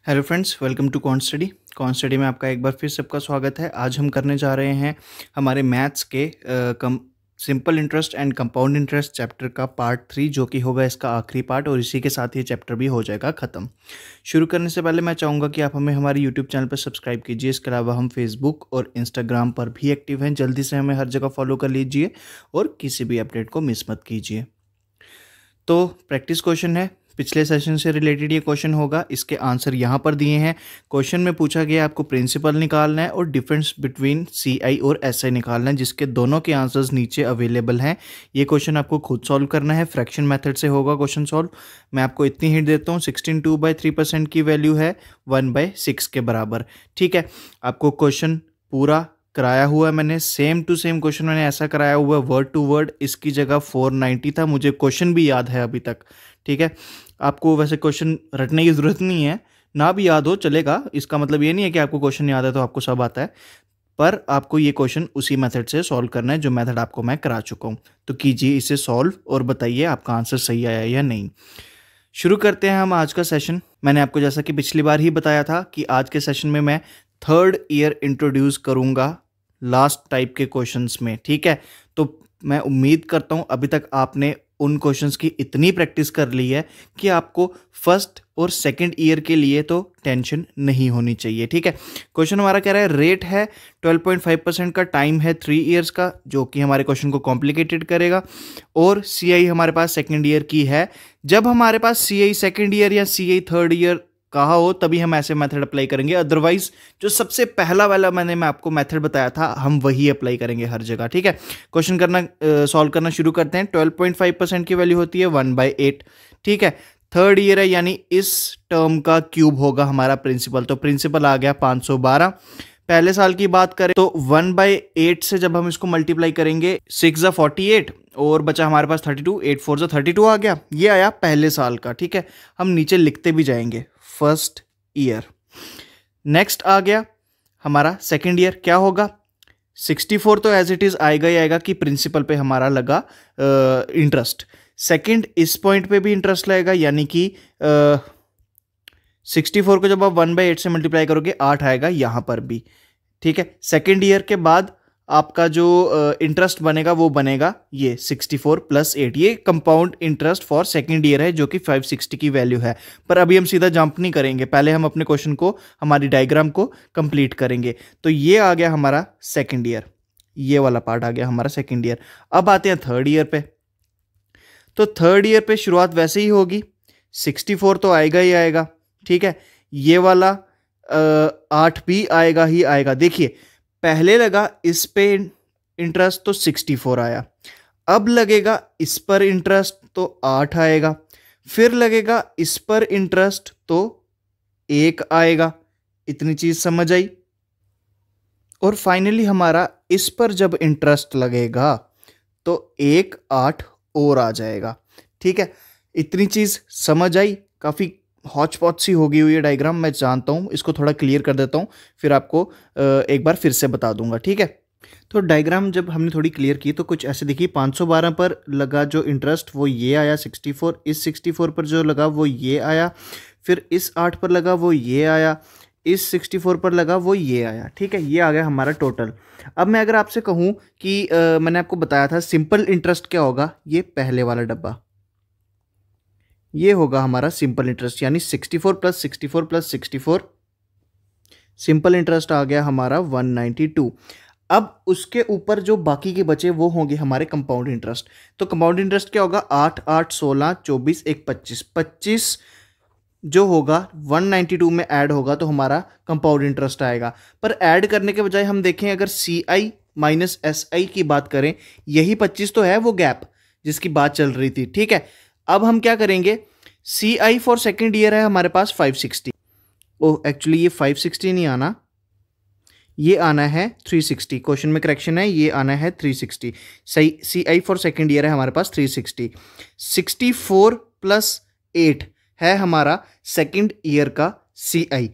Hello friends, welcome to cont study. Cont study में आपका एक बार फिर सबका स्वागत है। आज हम करने जा रहे हैं हमारे मैथ्स के simple interest and compound interest chapter का पार्ट 3, जो कि होगा इसका आखिरी पार्ट, और इसी के साथ ये चैप्टर भी हो जाएगा ख़त्म। शुरू करने से पहले मैं चाहूँगा कि आप हमें हमारे यूट्यूब चैनल पर सब्सक्राइब कीजिए। इसके अलावा हम फेसबुक और इंस्टाग्राम पर भी एक्टिव हैं। जल्दी से हमें हर जगह फॉलो कर लीजिए और किसी भी अपडेट को मिस मत कीजिए। तो प्रैक्टिस क्वेश्चन है, पिछले सेशन से रिलेटेड ये क्वेश्चन होगा। इसके आंसर यहाँ पर दिए हैं। क्वेश्चन में पूछा गया आपको प्रिंसिपल निकालना है और डिफरेंस बिटवीन CI और SI निकालना है, जिसके दोनों के आंसर्स नीचे अवेलेबल हैं। ये क्वेश्चन आपको खुद सॉल्व करना है, फ्रैक्शन मेथड से होगा क्वेश्चन सॉल्व। मैं आपको इतनी हिंट देता हूँ, 16/2/3% की वैल्यू है 1/6 के बराबर। ठीक है, आपको क्वेश्चन पूरा कराया हुआ है मैंने, सेम टू सेम क्वेश्चन मैंने ऐसा कराया हुआ है, वर्ड टू वर्ड। इसकी जगह 490 था, मुझे क्वेश्चन भी याद है अभी तक। ठीक है, आपको वैसे क्वेश्चन रटने की ज़रूरत नहीं है, ना भी याद हो चलेगा। इसका मतलब ये नहीं है कि आपको क्वेश्चन याद है तो आपको सब आता है, पर आपको ये क्वेश्चन उसी मेथड से सॉल्व करना है जो मेथड आपको मैं करा चुका हूँ। तो कीजिए इसे सॉल्व और बताइए आपका आंसर सही आया या नहीं। शुरू करते हैं हम आज का सेशन। मैंने आपको जैसा कि पिछली बार ही बताया था कि आज के सेशन में मैं थर्ड ईयर इंट्रोड्यूस करूँगा लास्ट टाइप के क्वेश्चंस में। ठीक है, तो मैं उम्मीद करता हूँ अभी तक आपने उन क्वेश्चंस की इतनी प्रैक्टिस कर ली है कि आपको फर्स्ट और सेकंड ईयर के लिए तो टेंशन नहीं होनी चाहिए। ठीक है, क्वेश्चन हमारा कह रहा है रेट है 12.5% का, टाइम है 3 ईयर्स का, जो कि हमारे क्वेश्चन को कॉम्प्लिकेटेड करेगा। और CI हमारे पास सेकंड ईयर की है। जब हमारे पास CI सेकंड ईयर या CI थर्ड ईयर कहा हो तभी हम ऐसे मेथड अप्लाई करेंगे, अदरवाइज जो सबसे पहला वाला मैं आपको मेथड बताया था हम वही अप्लाई करेंगे हर जगह। ठीक है, क्वेश्चन करना सॉल्व करना शुरू करते हैं। 12.5% की वैल्यू होती है 1/8। ठीक है, थर्ड ईयर है यानी इस टर्म का क्यूब होगा हमारा प्रिंसिपल, तो प्रिंसिपल आ गया 512। पहले साल की बात करें तो 1/8 से जब हम इसको मल्टीप्लाई करेंगे 6 48 और बचा हमारे पास 32, 8 4 32 आ गया। ये आया पहले साल का। ठीक है, हम नीचे लिखते भी जाएंगे फर्स्ट ईयर। नेक्स्ट आ गया हमारा सेकेंड ईयर, क्या होगा 64 तो एज इट इज आएगा ही आएगा कि प्रिंसिपल पे हमारा लगा इंटरेस्ट। सेकेंड इस पॉइंट पे भी इंटरेस्ट लगेगा, यानी कि 64 को जब आप 1/8 से मल्टीप्लाई करोगे 8 आएगा यहाँ पर भी। ठीक है, सेकेंड ईयर के बाद आपका जो इंटरेस्ट बनेगा वो बनेगा ये 64 + 8। ये compound interest for second year है, जो कि 560 की वैल्यू है। पर अभी हम सीधा जंप नहीं करेंगे, पहले हम अपने क्वेश्चन को, हमारी डायग्राम को कंप्लीट करेंगे। तो ये आ गया हमारा सेकेंड ईयर, ये वाला पार्ट आ गया हमारा सेकेंड ईयर। अब आते हैं थर्ड ईयर पे। तो थर्ड ईयर पे शुरुआत वैसे ही होगी, 64 तो आएगा ही आएगा। ठीक है, ये वाला 8 भी आएगा ही आएगा। देखिए, पहले लगा इस पे इंटरेस्ट तो 64 आया, अब लगेगा इस पर इंटरेस्ट तो 8 आएगा, फिर लगेगा इस पर इंटरेस्ट तो 1 आएगा। इतनी चीज समझ आई। और फाइनली हमारा इस पर जब इंटरेस्ट लगेगा तो 1 8 और आ जाएगा। ठीक है, इतनी चीज समझ आई। काफी हॉच पॉच सी हो गई हुई है डायग्राम, मैं जानता हूँ। इसको थोड़ा क्लियर कर देता हूँ, फिर आपको एक बार फिर से बता दूंगा। ठीक है, तो डायग्राम जब हमने थोड़ी क्लियर की तो कुछ ऐसे देखिए, 512 पर लगा जो इंटरेस्ट वो ये आया 64, इस 64 पर जो लगा वो ये आया, फिर इस 8 पर लगा वो ये आया, इस 64 पर लगा वो ये आया। ठीक है, ये आ गया हमारा टोटल। अब मैं अगर आपसे कहूँ कि मैंने आपको बताया था सिंपल इंटरेस्ट क्या होगा, ये पहले वाला डब्बा, ये होगा हमारा सिंपल इंटरेस्ट, यानी 64 + 64 + 64, सिंपल इंटरेस्ट आ गया हमारा 192। अब उसके ऊपर जो बाकी के बचे वो होंगे हमारे कंपाउंड इंटरेस्ट। तो कंपाउंड इंटरेस्ट क्या होगा, 8 8 16 24 1 25, 25 जो होगा 192 में ऐड होगा तो हमारा कंपाउंड इंटरेस्ट आएगा। पर ऐड करने के बजाय हम देखें, अगर CI - SI की बात करें, यही 25 तो है वो गैप जिसकी बात चल रही थी। ठीक है, अब हम क्या करेंगे, CI फॉर सेकेंड ईयर है हमारे पास 560। ओह, एक्चुअली ये 560 नहीं आना, ये आना है 360। क्वेश्चन में करेक्शन है, ये आना है 360। सही, CI फॉर सेकेंड ईयर है हमारे पास 360। 64 + 8 है हमारा सेकेंड ईयर का CI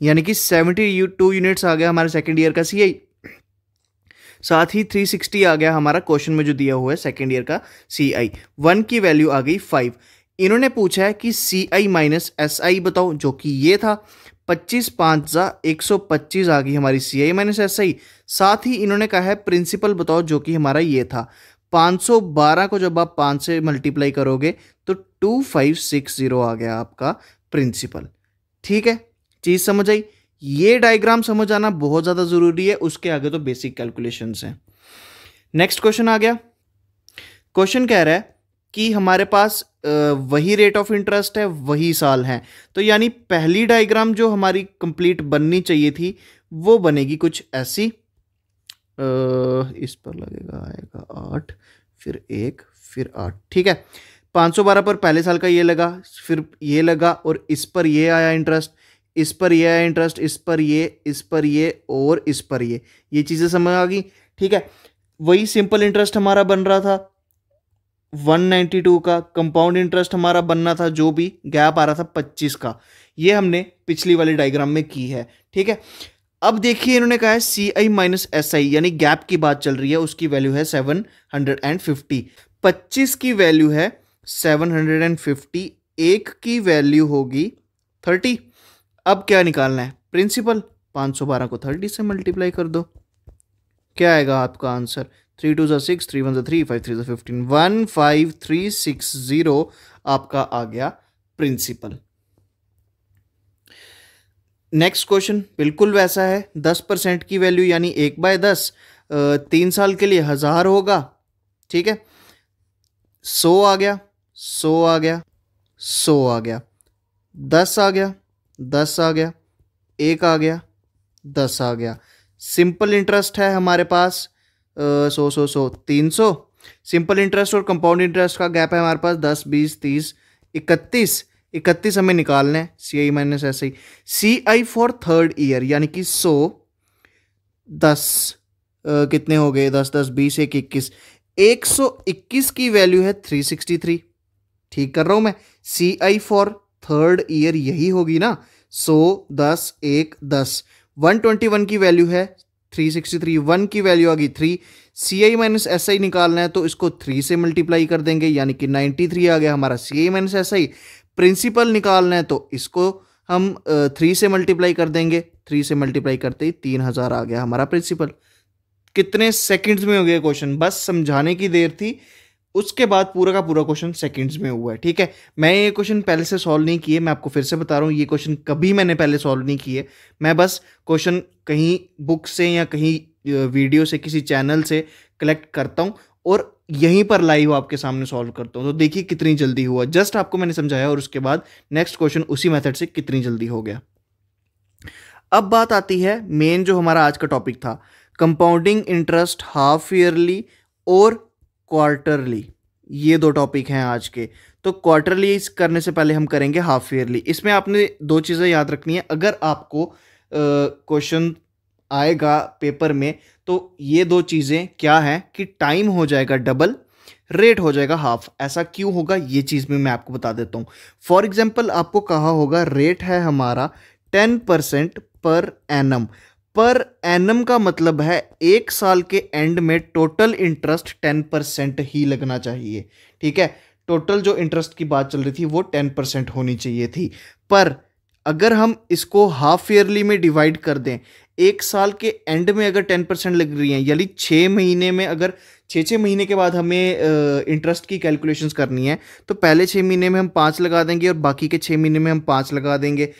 यानी कि 72 यूनिट्स आ गया हमारे सेकेंड ईयर का CI। साथ ही 360 आ गया हमारा क्वेश्चन में जो दिया हुआ है सेकेंड ईयर का CI। 1 की वैल्यू आ गई 5। इन्होंने पूछा है कि सी आई माइनस एस आई बताओ, जो कि ये था 25 5 जा 125 आ गई हमारी सी आई माइनस एस आई। साथ ही इन्होंने कहा है प्रिंसिपल बताओ, जो कि हमारा ये था 512 को जब आप 5 से मल्टीप्लाई करोगे तो 2560 आ गया आपका प्रिंसिपल। ठीक है, चीज़ समझ आई। ये डायग्राम समझ आना बहुत ज़्यादा ज़रूरी है, उसके आगे तो बेसिक कैलकुलेशंस हैं। नेक्स्ट क्वेश्चन आ गया। क्वेश्चन कह रहा है कि हमारे पास वही रेट ऑफ इंटरेस्ट है, वही साल हैं, तो यानी पहली डायग्राम जो हमारी कंप्लीट बननी चाहिए थी वो बनेगी कुछ ऐसी। इस पर लगेगा आएगा 8 फिर 1 फिर 8। ठीक है, 512 पर पहले साल का ये लगा, फिर ये लगा, और इस पर ये आया इंटरेस्ट, इस पर ये आया इंटरेस्ट, इस पर ये, इस पर ये, और इस पर ये चीज़ें समझ आ गई। ठीक है, वही सिंपल इंटरेस्ट हमारा बन रहा था 192 का, कंपाउंड इंटरेस्ट हमारा बनना था, जो भी गैप आ रहा था 25 का, ये हमने पिछली वाली डायग्राम में की है। ठीक है, अब देखिए इन्होंने कहा है सी आई माइनस एस आई, यानी गैप की बात चल रही है, उसकी वैल्यू है 750। 25 की वैल्यू है 750, एक की वैल्यू होगी 30। अब क्या निकालना है, प्रिंसिपल। 512 को 30 से मल्टीप्लाई कर दो, क्या आएगा आपका आंसर, 3 2 6, 3 1 3, 5 3 15, 15360 आपका आ गया प्रिंसिपल। नेक्स्ट क्वेश्चन बिल्कुल वैसा है, 10% की वैल्यू यानी 1/10, 3 साल के लिए 1000 होगा। ठीक है, 100 आ गया, 100 आ गया, 100 आ गया, 10 आ गया, 10 आ गया, 1 आ गया, 10 आ गया। सिंपल इंटरेस्ट है हमारे पास 100 100 100 300। सिंपल इंटरेस्ट और कंपाउंड इंटरेस्ट का गैप है हमारे पास 10 20 30 31 हमें निकालना है, C I minus S I. C I for third year यानी कि 100 10 कितने हो गए, 10 10 20 1 21, 121 की वैल्यू है 363। ठीक कर रहा हूं मैं, सी आई फॉर थर्ड ईयर यही होगी ना, 100 10 1 10, 121 की वैल्यू है 363, 1 की वैल्यू आ गई 3। सी आई माइनस एस आई निकालना है तो इसको 3 से मल्टीप्लाई कर देंगे, यानी कि 93 आ गया हमारा सी I minus S I. Principal निकालना है तो इसको हम 3 से मल्टीप्लाई कर देंगे, 3 से मल्टीप्लाई करते ही 3000 आ गया हमारा प्रिंसिपल। कितने सेकंड्स में हो गया क्वेश्चन, बस समझाने की देर थी, उसके बाद पूरा का पूरा क्वेश्चन सेकंड्स में हुआ है। ठीक है, मैं ये क्वेश्चन पहले से सॉल्व नहीं किए, मैं आपको फिर से बता रहा हूँ, ये क्वेश्चन कभी मैंने पहले सॉल्व नहीं किए। मैं बस क्वेश्चन कहीं बुक से या कहीं वीडियो से किसी चैनल से कलेक्ट करता हूँ और यहीं पर लाइव आपके सामने सॉल्व करता हूँ। तो देखिए कितनी जल्दी हुआ, जस्ट आपको मैंने समझाया और उसके बाद नेक्स्ट क्वेश्चन उसी मेथड से कितनी जल्दी हो गया। अब बात आती है मेन जो हमारा आज का टॉपिक था, कंपाउंडिंग इंटरेस्ट हाफ ईयरली और क्वार्टरली। ये दो टॉपिक हैं आज के। तो क्वार्टरली करने से पहले हम करेंगे हाफ ईयरली। इसमें आपने दो चीज़ें याद रखनी है, अगर आपको क्वेश्चन आएगा पेपर में तो ये दो चीज़ें क्या हैं कि टाइम हो जाएगा डबल, रेट हो जाएगा हाफ। ऐसा क्यों होगा ये चीज़ भी मैं आपको बता देता हूँ। फॉर एग्जाम्पल आपको कहा होगा रेट है हमारा 10% पर एनम। पर एनम का मतलब है एक साल के एंड में टोटल इंटरेस्ट 10% ही लगना चाहिए। ठीक है, टोटल जो इंटरेस्ट की बात चल रही थी वो 10% होनी चाहिए थी। पर अगर हम इसको हाफ ईयरली में डिवाइड कर दें, एक साल के एंड में अगर 10% लग रही हैं, यानी 6 महीने में, अगर 6 महीने के बाद हमें इंटरेस्ट की कैलकुलेशंस करनी है तो पहले 6 महीने में हम 5 लगा देंगे और बाकी के 6 महीने में हम 5 लगा देंगे।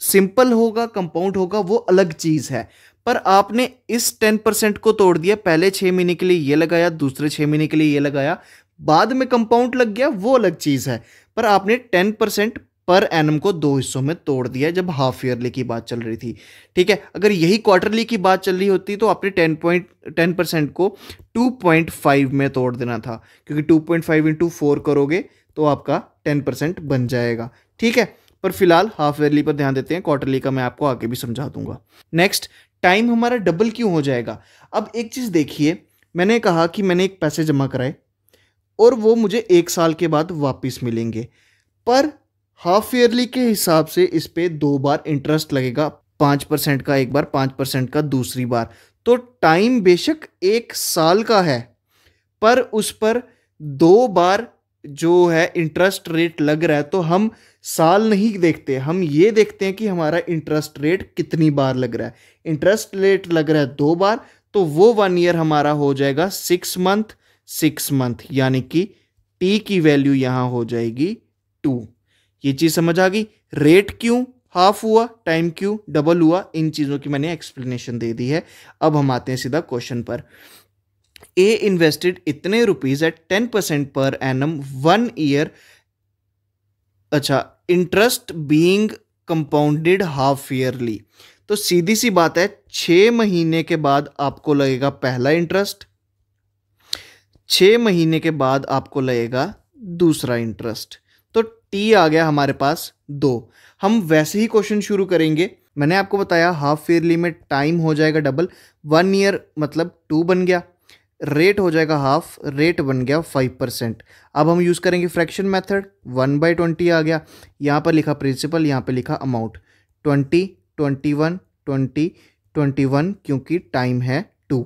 सिंपल होगा, कंपाउंड होगा, वो अलग चीज़ है। पर आपने इस 10% को तोड़ दिया, पहले 6 महीने के लिए ये लगाया, दूसरे 6 महीने के लिए ये लगाया, बाद में कंपाउंड लग गया, वो अलग चीज़ है। पर आपने 10% पर एनम को दो हिस्सों में तोड़ दिया जब हाफ ईयरली की बात चल रही थी। ठीक है, अगर यही क्वार्टरली की बात चल रही होती तो आपने 10% को 2.5 में तोड़ देना था, क्योंकि 2.5 इंटू 4 करोगे तो आपका 10% बन जाएगा। ठीक है, पर फिलहाल हाफ ईयरली पर ध्यान देते हैं, क्वार्टरली का मैं आपको आगे भी समझा दूंगा। नेक्स्ट, टाइम हमारा डबल क्यों हो जाएगा। अब एक चीज़ देखिए, मैंने कहा कि मैंने एक पैसे जमा कराए और वो मुझे 1 साल के बाद वापस मिलेंगे, पर हाफ ईयरली के हिसाब से इस पे 2 बार इंटरेस्ट लगेगा, 5% का एक बार, 5% का दूसरी बार। तो टाइम बेशक 1 साल का है पर उस पर 2 बार जो है इंटरेस्ट रेट लग रहा है, तो हम साल नहीं देखते, हम ये देखते हैं कि हमारा इंटरेस्ट रेट कितनी बार लग रहा है। इंटरेस्ट रेट लग रहा है 2 बार, तो वो 1 ईयर हमारा हो जाएगा 6 मंथ 6 मंथ, यानी कि टी की वैल्यू यहां हो जाएगी 2। ये चीज समझ आ गई। रेट क्यों हाफ हुआ, टाइम क्यों डबल हुआ, इन चीजों की मैंने एक्सप्लेनेशन दे दी है। अब हम आते हैं सीधा क्वेश्चन पर। ए इन्वेस्टेड इतने rupees at 10% per annum 1 year, अच्छा, interest being compounded half yearly. तो सीधी सी बात है, 6 महीने के बाद आपको लगेगा पहला इंटरेस्ट, 6 महीने के बाद आपको लगेगा दूसरा इंटरेस्ट। तो टी आ गया हमारे पास 2। हम वैसे ही क्वेश्चन शुरू करेंगे। मैंने आपको बताया हाफ ईयरली में टाइम हो जाएगा डबल, 1 ईयर मतलब 2 बन गया, रेट हो जाएगा हाफ, रेट बन गया 5%। अब हम यूज़ करेंगे फ्रैक्शन मेथड, 1/20 आ गया, यहाँ पर लिखा प्रिंसिपल, यहाँ पर लिखा अमाउंट, 20 21 20 21, क्योंकि टाइम है 2,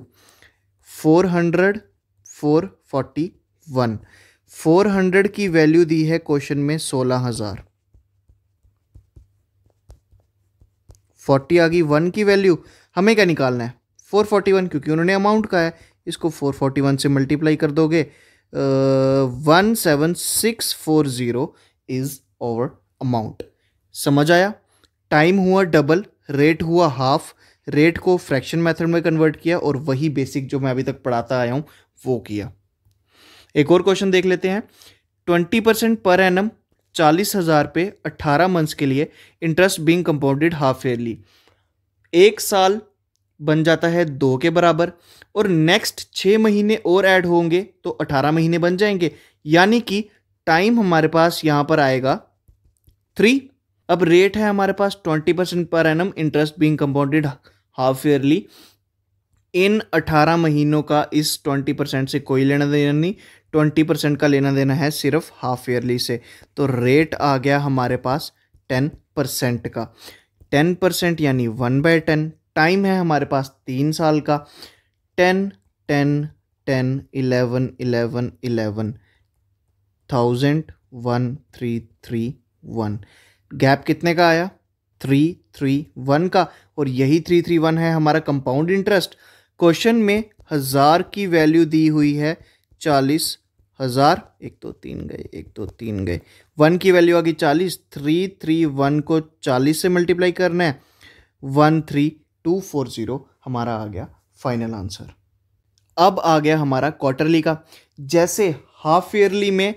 400 441, 400 की वैल्यू दी है क्वेश्चन में 16,000, 40 आ गई, 1 की वैल्यू हमें क्या निकालना है 441, क्योंकि उन्होंने अमाउंट का है, इसको 441 से मल्टीप्लाई कर दोगे, 17640 इज आवर अमाउंट। समझ आया? टाइम हुआ डबल, रेट हुआ हाफ, रेट को फ्रैक्शन मेथड में कन्वर्ट किया और वही बेसिक जो मैं अभी तक पढ़ाता आया हूं वो किया। एक और क्वेश्चन देख लेते हैं। 20% पर एनम 40,000 पे 18 मंथ्स के लिए, interest being compounded half yearly. 1 साल बन जाता है 2 के बराबर, और नेक्स्ट 6 महीने और ऐड होंगे तो 18 महीने बन जाएंगे, यानी कि टाइम हमारे पास यहां पर आएगा 3। अब रेट है हमारे पास 20% per annum, interest being compounded half yearly. इन 18 महीनों का इस 20% से कोई लेना देना नहीं, 20% का लेना देना है सिर्फ हाफ ईयरली से। तो रेट आ गया हमारे पास 10% का, 10% यानी 1/10। टाइम है हमारे पास 3 साल का, 10 10 10 11 11 11, 1000 1331। गैप कितने का आया? 331 का, और यही 331 है हमारा कंपाउंड इंटरेस्ट। क्वेश्चन में 1000 की वैल्यू दी हुई है 40,000, 1 2 3 गए, 1 2 3 गए, 1 की वैल्यू आ गई 40, 331 को 40 से मल्टीप्लाई करना है, 13240 हमारा आ गया फाइनल आंसर। अब आ गया हमारा क्वार्टरली का। जैसे हाफ ईयरली में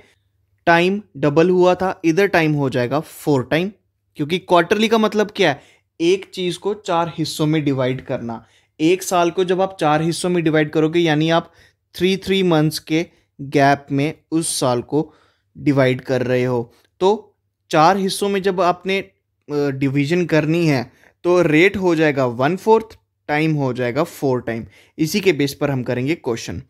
टाइम डबल हुआ था, इधर टाइम हो जाएगा 4 टाइम, क्योंकि क्वार्टरली का मतलब क्या है? एक चीज को 4 हिस्सों में डिवाइड करना। एक साल को जब आप 4 हिस्सों में डिवाइड करोगे, यानी आप 3 मंथ्स के गैप में उस साल को डिवाइड कर रहे हो, तो 4 हिस्सों में जब आपने डिवीजन करनी है तो रेट हो जाएगा 1/4, टाइम हो जाएगा 4 टाइम। इसी के बेस पर हम करेंगे question.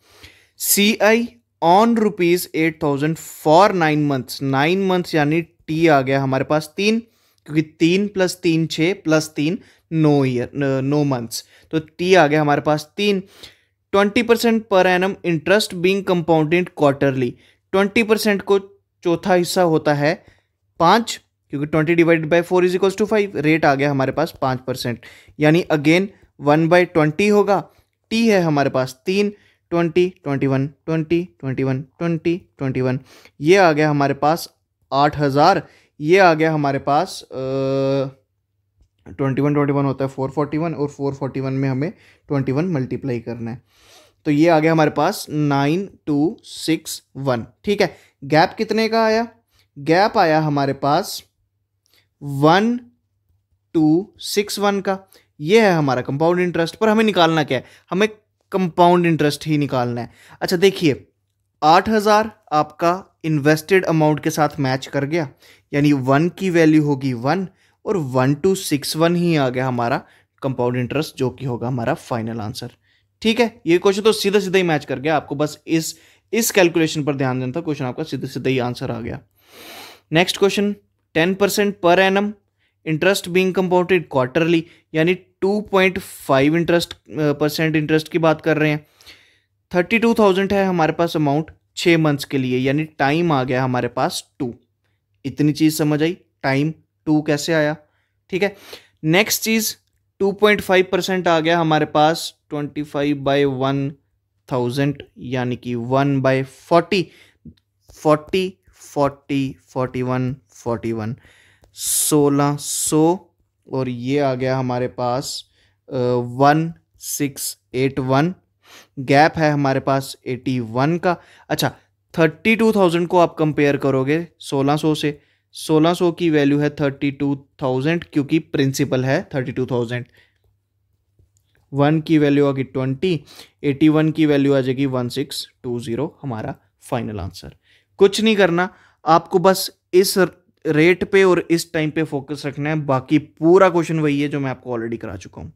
CI on ₹8,000 for 9 months, 9 months यानी टी आ गया हमारे पास 3, क्योंकि 3 + 3 6 + 3 9 मंथ्स, तो टी आ गया हमारे पास 3। 20% per annum, interest being compounded quarterly. 20% को चौथा हिस्सा होता है 5, क्योंकि 20 डिवाइडेड बाई 4 = 5। रेट आ गया हमारे पास 5%, यानी अगेन 1/20 होगा। टी है हमारे पास 3, 20 21 20 21 20 21, ये आ गया हमारे पास 8,000। ये आ गया हमारे पास 21 21 होता है 441, और 441 में हमें 21 मल्टीप्लाई करना है, तो ये आ गया हमारे पास 9261। ठीक है, गैप कितने का आया? गैप आया हमारे पास 1261 का। ये है हमारा कंपाउंड इंटरेस्ट। पर हमें निकालना क्या है? हमें कंपाउंड इंटरेस्ट ही निकालना है। अच्छा देखिए, 8,000 आपका इन्वेस्टेड अमाउंट के साथ मैच कर गया, यानी 1 की वैल्यू होगी 1, और 1261 ही आ गया हमारा कंपाउंड इंटरेस्ट, जो कि होगा हमारा फाइनल आंसर। ठीक है, ये क्वेश्चन तो सीधा सीधा ही मैच कर गया। आपको बस इस कैलकुलेशन पर ध्यान देना था, क्वेश्चन आपका सीधा सीधा ही आंसर आ गया। Next question, 10% per annum, interest being compounded quarterly, यानी 2.5% इंटरेस्ट की बात कर रहे हैं। 32,000 है हमारे पास अमाउंट, 6 मंथ्स के लिए, यानी टाइम आ गया हमारे पास 2। इतनी चीज़ समझ आई, टाइम 2 कैसे आया, ठीक है। नेक्स्ट चीज़ 2.5% आ गया हमारे पास 25/1000, यानी कि 1/40, 40 40 41 41 1600, और ये आ गया हमारे पास 1681। गैप है हमारे पास 81 का। अच्छा, 32,000 को आप कंपेयर करोगे 1600 से, 1600 की वैल्यू है 32,000, क्योंकि प्रिंसिपल है 32,000। 1 की वैल्यू आ गई 20, 81 की वैल्यू आ जाएगी 1620, हमारा फाइनल आंसर। कुछ नहीं करना, आपको बस इस रेट पे और इस टाइम पे फोकस रखना है, बाकी पूरा क्वेश्चन वही है जो मैं आपको ऑलरेडी करा चुका हूं।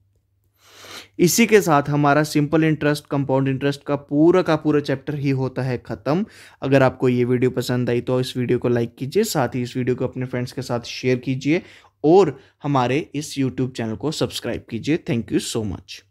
इसी के साथ हमारा सिंपल इंटरेस्ट, कंपाउंड इंटरेस्ट का पूरा चैप्टर ही होता है खत्म। अगर आपको ये वीडियो पसंद आई तो इस वीडियो को लाइक कीजिए, साथ ही इस वीडियो को अपने फ्रेंड्स के साथ शेयर कीजिए और हमारे इस यूट्यूब चैनल को सब्सक्राइब कीजिए। Thank you so much.